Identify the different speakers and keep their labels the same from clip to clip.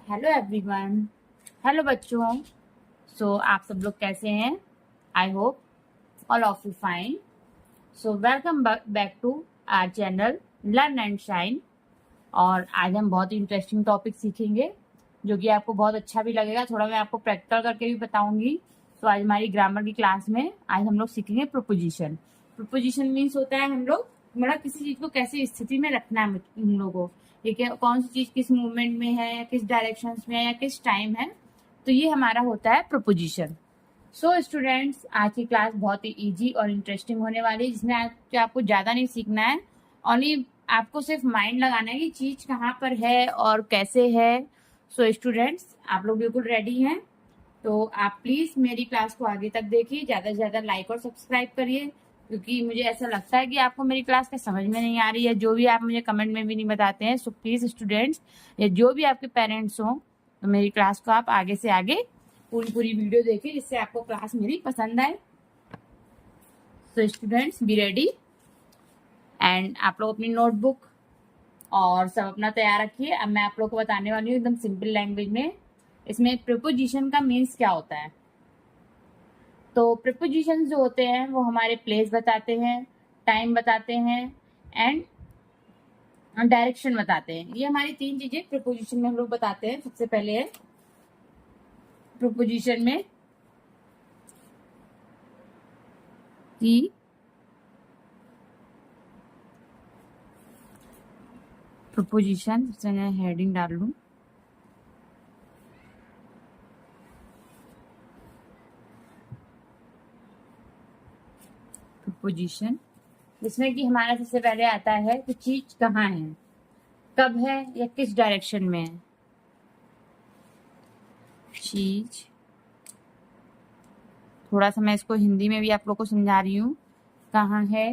Speaker 1: Hello everyone. Hello बच्चों। आप सब लोग कैसे हैं? I hope all of you fine. Welcome back to our channel learn and shine. और आज हम बहुत ही इंटरेस्टिंग टॉपिक सीखेंगे जो कि आपको बहुत अच्छा भी लगेगा। थोड़ा मैं आपको प्रैक्टिकल करके भी बताऊंगी। आज हमारी ग्रामर की क्लास में आज हम लोग सीखेंगे प्रोपोजिशन। प्रोपोजिशन मीन्स होता है हम लोग मतलब किसी चीज को कैसी स्थिति में रखना है हम लोगों को, ठीक है, कौन सी चीज किस मूवमेंट में है या किस डायरेक्शंस में है या किस टाइम है, तो ये हमारा होता है प्रोपोजिशन। स्टूडेंट्स, आज की क्लास बहुत ही इजी और इंटरेस्टिंग होने वाली है, जिसमें आपको ज़्यादा नहीं सीखना है, ओनली आपको सिर्फ माइंड लगाना है कि चीज़ कहाँ पर है और कैसे है। स्टूडेंट्स, आप लोग बिल्कुल रेडी हैं? तो आप प्लीज़ मेरी क्लास को आगे तक देखिए, ज़्यादा से ज़्यादा लाइक और सब्सक्राइब करिए, क्योंकि मुझे ऐसा लगता है कि आपको मेरी क्लास का समझ में नहीं आ रही है, जो भी आप मुझे कमेंट में भी नहीं बताते हैं। सो प्लीज़ स्टूडेंट्स, या जो भी आपके पेरेंट्स हों, तो मेरी क्लास को आप आगे से आगे पूरी वीडियो देखिए, जिससे आपको क्लास मेरी पसंद आए। स्टूडेंट्स, बी रेडी एंड आप लोग अपनी नोटबुक और सब अपना तैयार रखिए। अब मैं आप लोग को बताने वाली हूँ एकदम सिंपल लैंग्वेज में, इसमें प्रीपोजिशन का मीन्स क्या होता है। तो प्रीपोजिशन जो होते हैं वो हमारे प्लेस बताते हैं, टाइम बताते हैं एंड डायरेक्शन बताते हैं। ये हमारी तीन चीजें प्रीपोजिशन में हम लोग बताते हैं। सबसे पहले है प्रीपोजिशन में कि प्रीपोजिशन से मैं हेडिंग डाल लूं, प्रीपोजिशन, जिसमें कि हमारा सबसे पहले आता है कि चीज कहाँ है, कब है या किस डायरेक्शन में है। चीज, थोड़ा सा मैं इसको हिंदी में भी आप लोग को समझा रही हूँ, कहाँ है,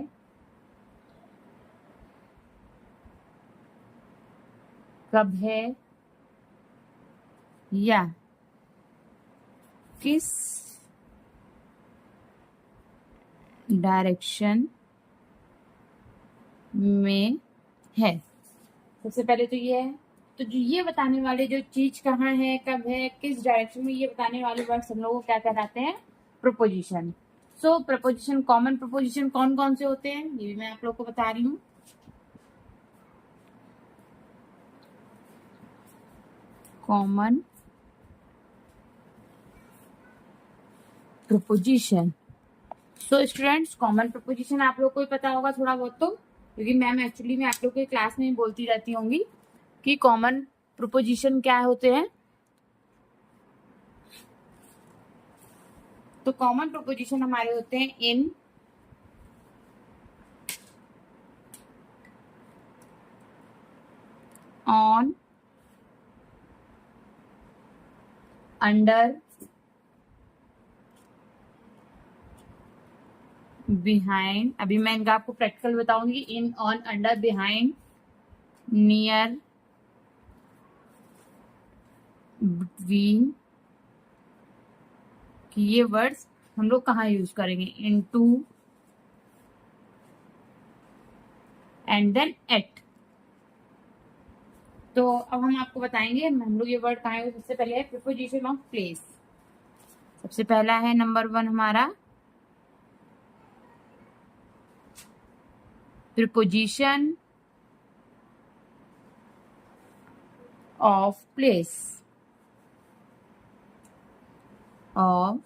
Speaker 1: कब है या किस डायरेक्शन में है। सबसे पहले तो ये है, तो जो ये बताने वाले जो चीज कहाँ है, कब है, किस डायरेक्शन में, ये बताने वाले वर्ड्स हम लोग को क्या कहलाते हैं? प्रोपोजिशन। प्रोपोजिशन, कॉमन प्रोपोजिशन कौन कौन से होते हैं ये भी मैं आप लोग को बता रही हूँ। Common proposition. Students, common proposition आप लोग को ही पता होगा थोड़ा बहुत, तो क्योंकि मैम एक्चुअली मैं आप लोग के क्लास में ही बोलती रहती होंगी कि कॉमन प्रोपोजिशन क्या होते हैं। तो कॉमन प्रोपोजिशन हमारे होते हैं इन, ऑन, अंडर, बिहाइंड। अभी मैं इनका आपको प्रैक्टिकल बताऊंगी। In, on, under, behind, near, between, कि ये वर्ड्स हम लोग कहाँ यूज करेंगे? Into and then at. तो अब हम आपको बताएंगे हम लोग ये वर्ड कहाँ है। सबसे पहले है प्रीपोजिशन ऑफ प्लेस। सबसे पहला है नंबर 1 हमारा preposition of place. Of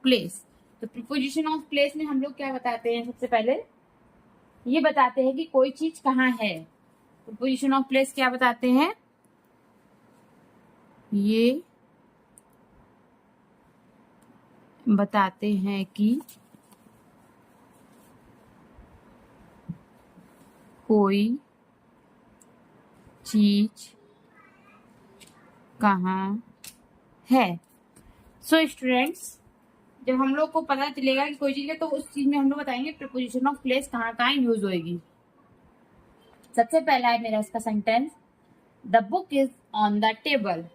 Speaker 1: place, तो प्रीपोजिशन ऑफ प्लेस में हम लोग क्या बताते हैं? सबसे पहले ये बताते हैं कि कोई चीज कहाँ है। प्रीपोजिशन ऑफ प्लेस क्या बताते हैं? ये बताते हैं कि कोई चीज कहाँ है। स्टूडेंट्स, जब हम लोग को पता चलेगा कि कोई चीज है, तो उस चीज में हम लोग बताएंगे प्रीपोजिशन ऑफ प्लेस कहाँ कहाँ यूज होएगी। सबसे पहला है मेरा इसका sentence, the book is on the table.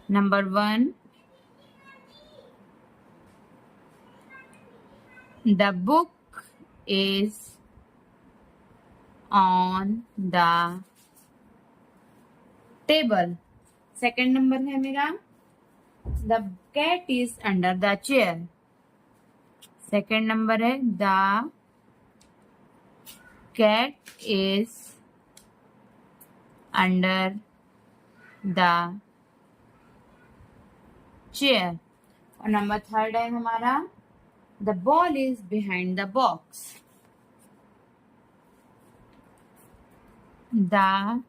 Speaker 1: Number 1, the book is on the table. Second number है मेरा the cat is under the chair. Second number है the cat is under the chair. और नंबर थर्ड है हमारा the ball is behind the box. The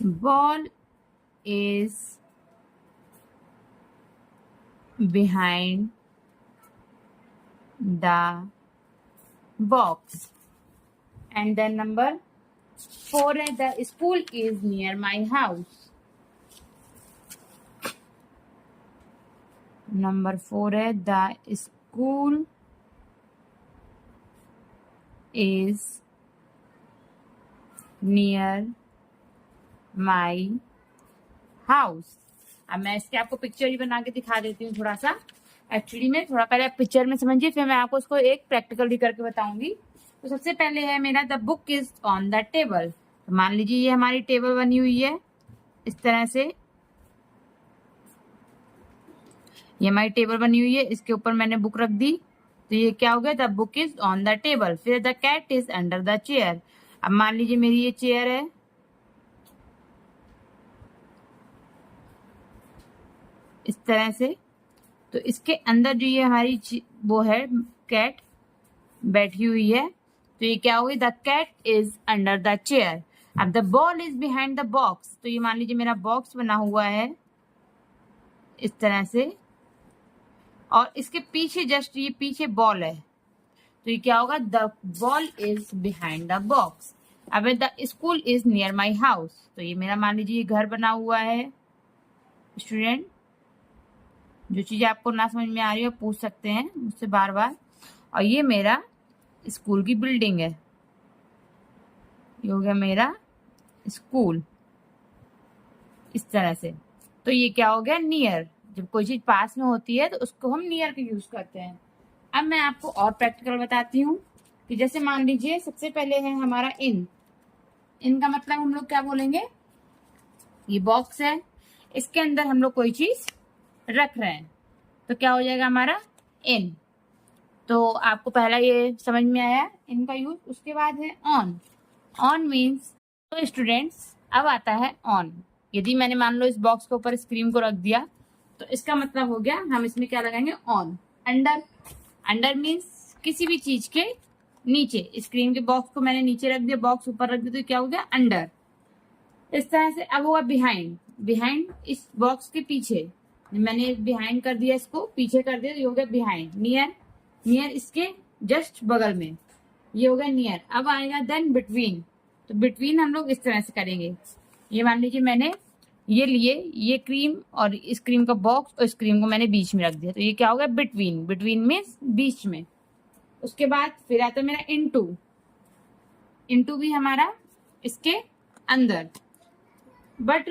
Speaker 1: ball is behind the box. And then number 4 है the school is near my house. Number 4 है the school is near my house. अब मैं इसके आपको picture ही बना के दिखा देती हूँ थोड़ा सा। एक्चुअली में थोड़ा पहले आप पिक्चर में समझिए, फिर मैं आपको उसको एक प्रैक्टिकल भी करके बताऊंगी। तो सबसे पहले है मेरा the book is on the table. तो मान लीजिए ये हमारी टेबल बनी हुई है इस तरह से, ये हमारी टेबल बनी हुई है, इसके ऊपर मैंने बुक रख दी। तो ये क्या हो गया, the book is on the table. फिर the cat is under the chair. अब मान लीजिए मेरी ये चेयर है इस तरह से, तो इसके अंदर जो ये हमारी वो है कैट बैठी हुई है, तो ये क्या होगी, the cat is under the chair. अब the ball is behind the box. तो ये मान लीजिए मेरा बॉक्स बना हुआ है इस तरह से, और इसके पीछे जस्ट ये पीछे बॉल है, तो ये क्या होगा, the ball is behind the box. अब the school is near my house. तो ये मेरा मान लीजिए घर बना हुआ है। स्टूडेंट, जो चीजें आपको ना समझ में आ रही है पूछ सकते हैं मुझसे बार बार। और ये मेरा स्कूल की बिल्डिंग है, ये हो गया मेरा स्कूल इस तरह से। तो ये क्या हो गया, नियर। जब कोई चीज पास में होती है तो उसको हम नियर का यूज करते हैं। अब मैं आपको और प्रैक्टिकल बताती हूँ कि जैसे मान लीजिए सबसे पहले है हमारा इन। इन का मतलब हम लोग क्या बोलेंगे, ये बॉक्स है, इसके अंदर हम लोग कोई चीज रख रहे हैं, तो क्या हो जाएगा हमारा इन। तो आपको पहला ये समझ में आया इनका यूज। उसके बाद है ऑन। ऑन मीन्स, तो स्टूडेंट्स अब आता है ऑन। यदि मैंने मान लो इस बॉक्स के ऊपर स्क्रीन को रख दिया, तो इसका मतलब हो गया हम इसमें क्या लगाएंगे, ऑन। अंडर, अंडर मीन्स किसी भी चीज के नीचे। स्क्रीन के बॉक्स को मैंने नीचे रख दिया, बॉक्स ऊपर रख दिया, तो क्या हो गया, अंडर इस तरह से। अब होगा बिहाइंड। बिहाइंड इस बॉक्स के पीछे, मैंने बिहाइंड कर दिया, इसको पीछे कर दिया, तो ये हो गया बिहाइंड। नियर, नियर इसके जस्ट बगल में, ये हो गया नियर। अब आएगा देन बिटवीन। तो बिटवीन हम लोग इस तरह से करेंगे। ये मान लीजिए मैंने ये लिए, ये क्रीम और इस क्रीम का बॉक्स और इस क्रीम को मैंने बीच में रख दिया, तो ये क्या हो गया, बिटवीन। बिटवीन मीन्स बीच में। उसके बाद फिर आता है मेरा इनटू। इनटू भी हमारा इसके अंदर, बट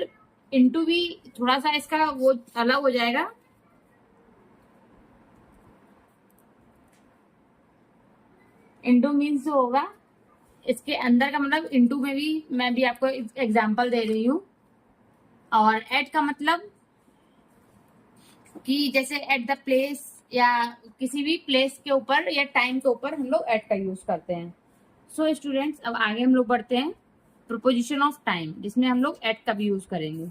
Speaker 1: इनटू भी थोड़ा सा इसका वो अलग हो जाएगा। इनटू मीन्स जो होगा इसके अंदर का मतलब, इनटू में भी मैं भी आपको एग्जांपल दे रही हूँ। और एट का मतलब कि जैसे एट द प्लेस, या किसी भी प्लेस के ऊपर या टाइम के ऊपर हम लोग एट का यूज करते हैं। सो स्टूडेंट्स, अब आगे हम लोग बढ़ते हैं प्रोपोजिशन ऑफ टाइम, जिसमें हम लोग एट का भी यूज करेंगे।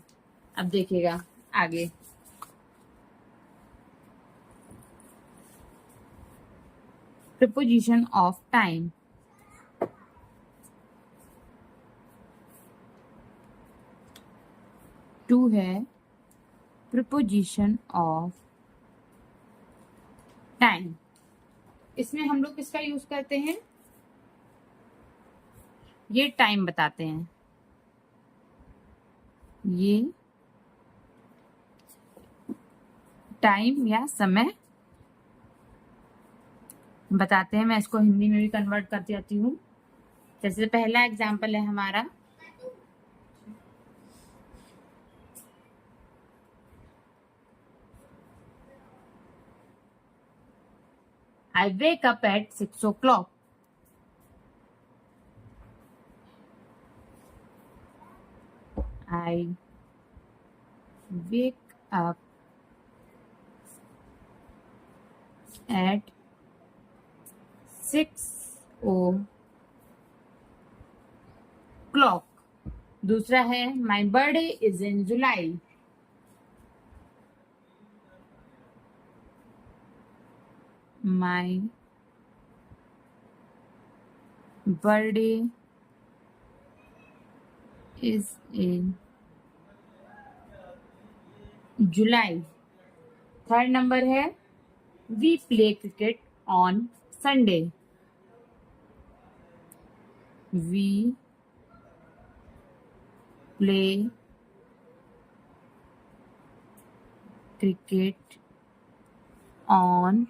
Speaker 1: अब देखिएगा आगे, प्रोपोजिशन ऑफ टाइम। टू है प्रोपोजिशन ऑफ टाइम। इसमें हम लोग किसका यूज करते हैं, ये टाइम बताते हैं, ये टाइम या समय बताते हैं। मैं इसको हिंदी में भी कन्वर्ट कर जाती हूँ। जैसे पहला एग्जाम्पल है हमारा, I wake up at 6 o'clock. I wake up at 6 o'clock. दूसरा है My birthday is in July. My birthday is in July. Third number है We play cricket on Sunday. We play cricket on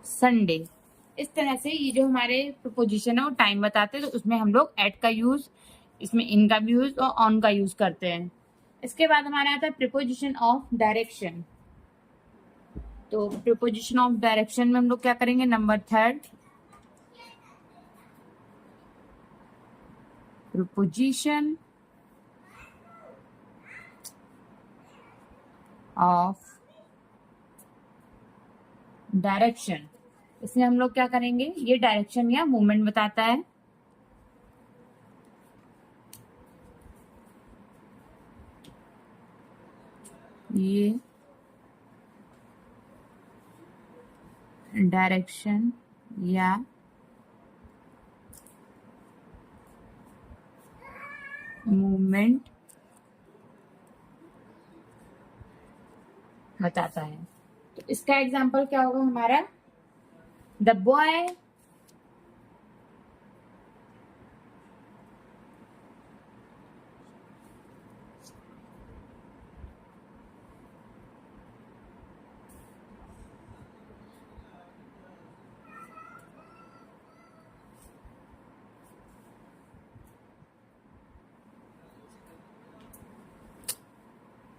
Speaker 1: Sunday. इस तरह से ये जो हमारे proposition है वो टाइम बताते हैं, तो उसमें हम लोग एट का यूज, इसमें इन का भी यूज और ऑन का यूज करते हैं. इसके बाद हमारा आता है प्रीपोजिशन ऑफ डायरेक्शन. तो प्रीपोजिशन ऑफ डायरेक्शन में हम लोग क्या करेंगे, number third, preposition of direction. इसमें हम लोग क्या करेंगे, ये डायरेक्शन या मूवमेंट बताता है. ये डायरेक्शन या मूवमेंट बताता है. तो इसका एग्जांपल क्या होगा हमारा, द बॉय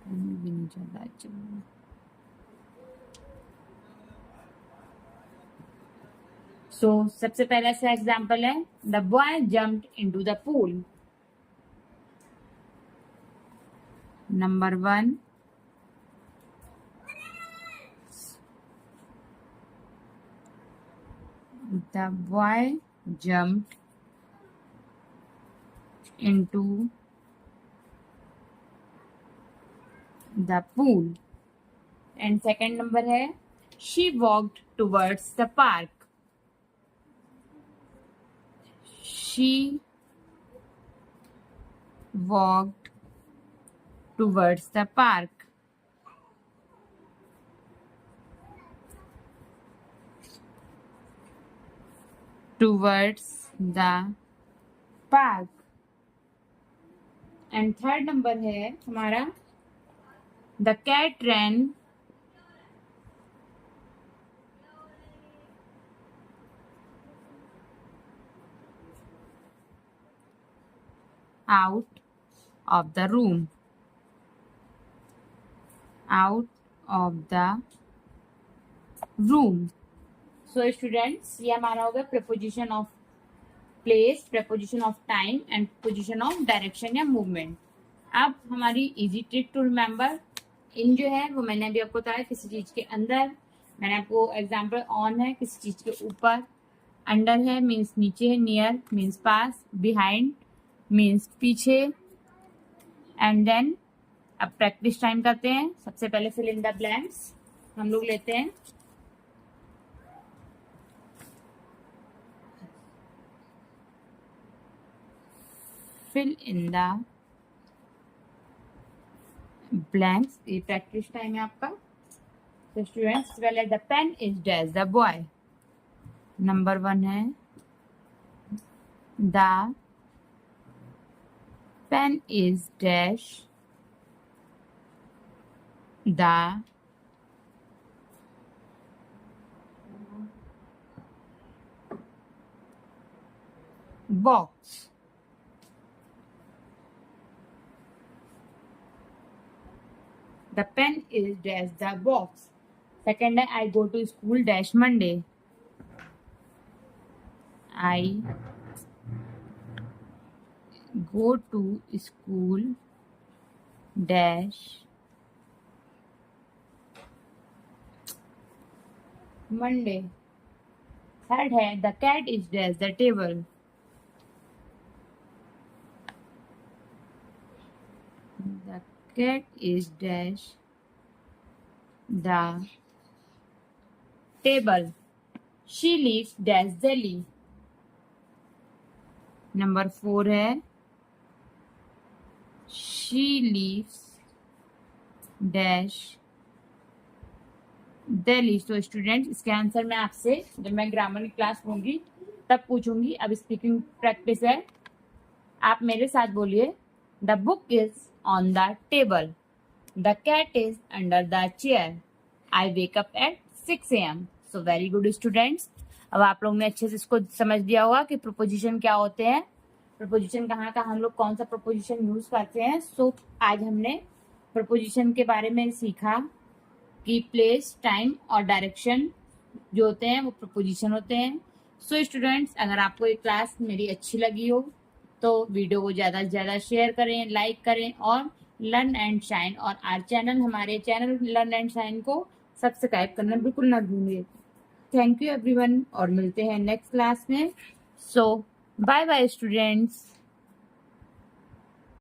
Speaker 1: भी नहीं चल रहा है. सो सबसे पहला सा एग्जाम्पल है, the boy jumped into the pool. Number 1, the boy jumped into the pool. And second number है, she walked towards the park. She walked towards the park. Towards the park. And third number है हमारा, the cat ran out of the room. Out of the room. So students, ये हमारा हो गया preposition of place, preposition of time and preposition of direction या movement. अब हमारी easy trick to remember, इन जो है वो मैंने अभी आपको बताया किसी चीज के अंदर, मैंने आपको एग्जाम्पल ऑन है किसी चीज के ऊपर, अंडर है मीन्स नीचे है, नियर मीन्स पास, बिहाइंड मीन्स पीछे. एंड देन अब प्रैक्टिस टाइम करते हैं. सबसे पहले फिल इन द ब्लैंक्स हम लोग लेते हैं. फिल इन द ब्लैंक्स, ये प्रैक्टिस टाइम है आपका. तो स्टूडेंट्स पहले, the pen is dash the boy. Number 1 है, the pen is dash the box. The pen is dash the box. Second, I go to school dash Monday. I go to school dash Monday. Third है the cat is dash the table. The cat is dash the table. She leaves dash Delhi. Number 4 है she leaves dash Delhi. तो student इसके answer मैं आपसे जब मैं grammar की class लूंगी तब पूछूंगी. अब स्पीकिंग प्रैक्टिस है. आप मेरे साथ बोलिए. The book is on the table. The cat is under the chair. I wake up at 6 AM. So very good students. अब आप लोग ने अच्छे से इसको समझ दिया होगा कि प्रोपोजिशन क्या होते हैं, प्रोपोजिशन कहाँ का हम लोग कौन सा प्रोपोजिशन यूज करते हैं. सो आज हमने प्रोपोजिशन के बारे में सीखा कि प्लेस, टाइम और डायरेक्शन जो होते हैं वो प्रोपोजिशन होते हैं. सो स्टूडेंट्स, अगर आपको ये क्लास मेरी अच्छी लगी हो तो वीडियो को ज़्यादा से ज़्यादा शेयर करें, लाइक करें और लर्न एंड शाइन और हमारे चैनल लर्न एंड शाइन को सब्सक्राइब करना बिल्कुल ना भूलिए. थैंक यू एवरीवन और मिलते हैं नेक्स्ट क्लास में. सो बाय बाय स्टूडेंट्स.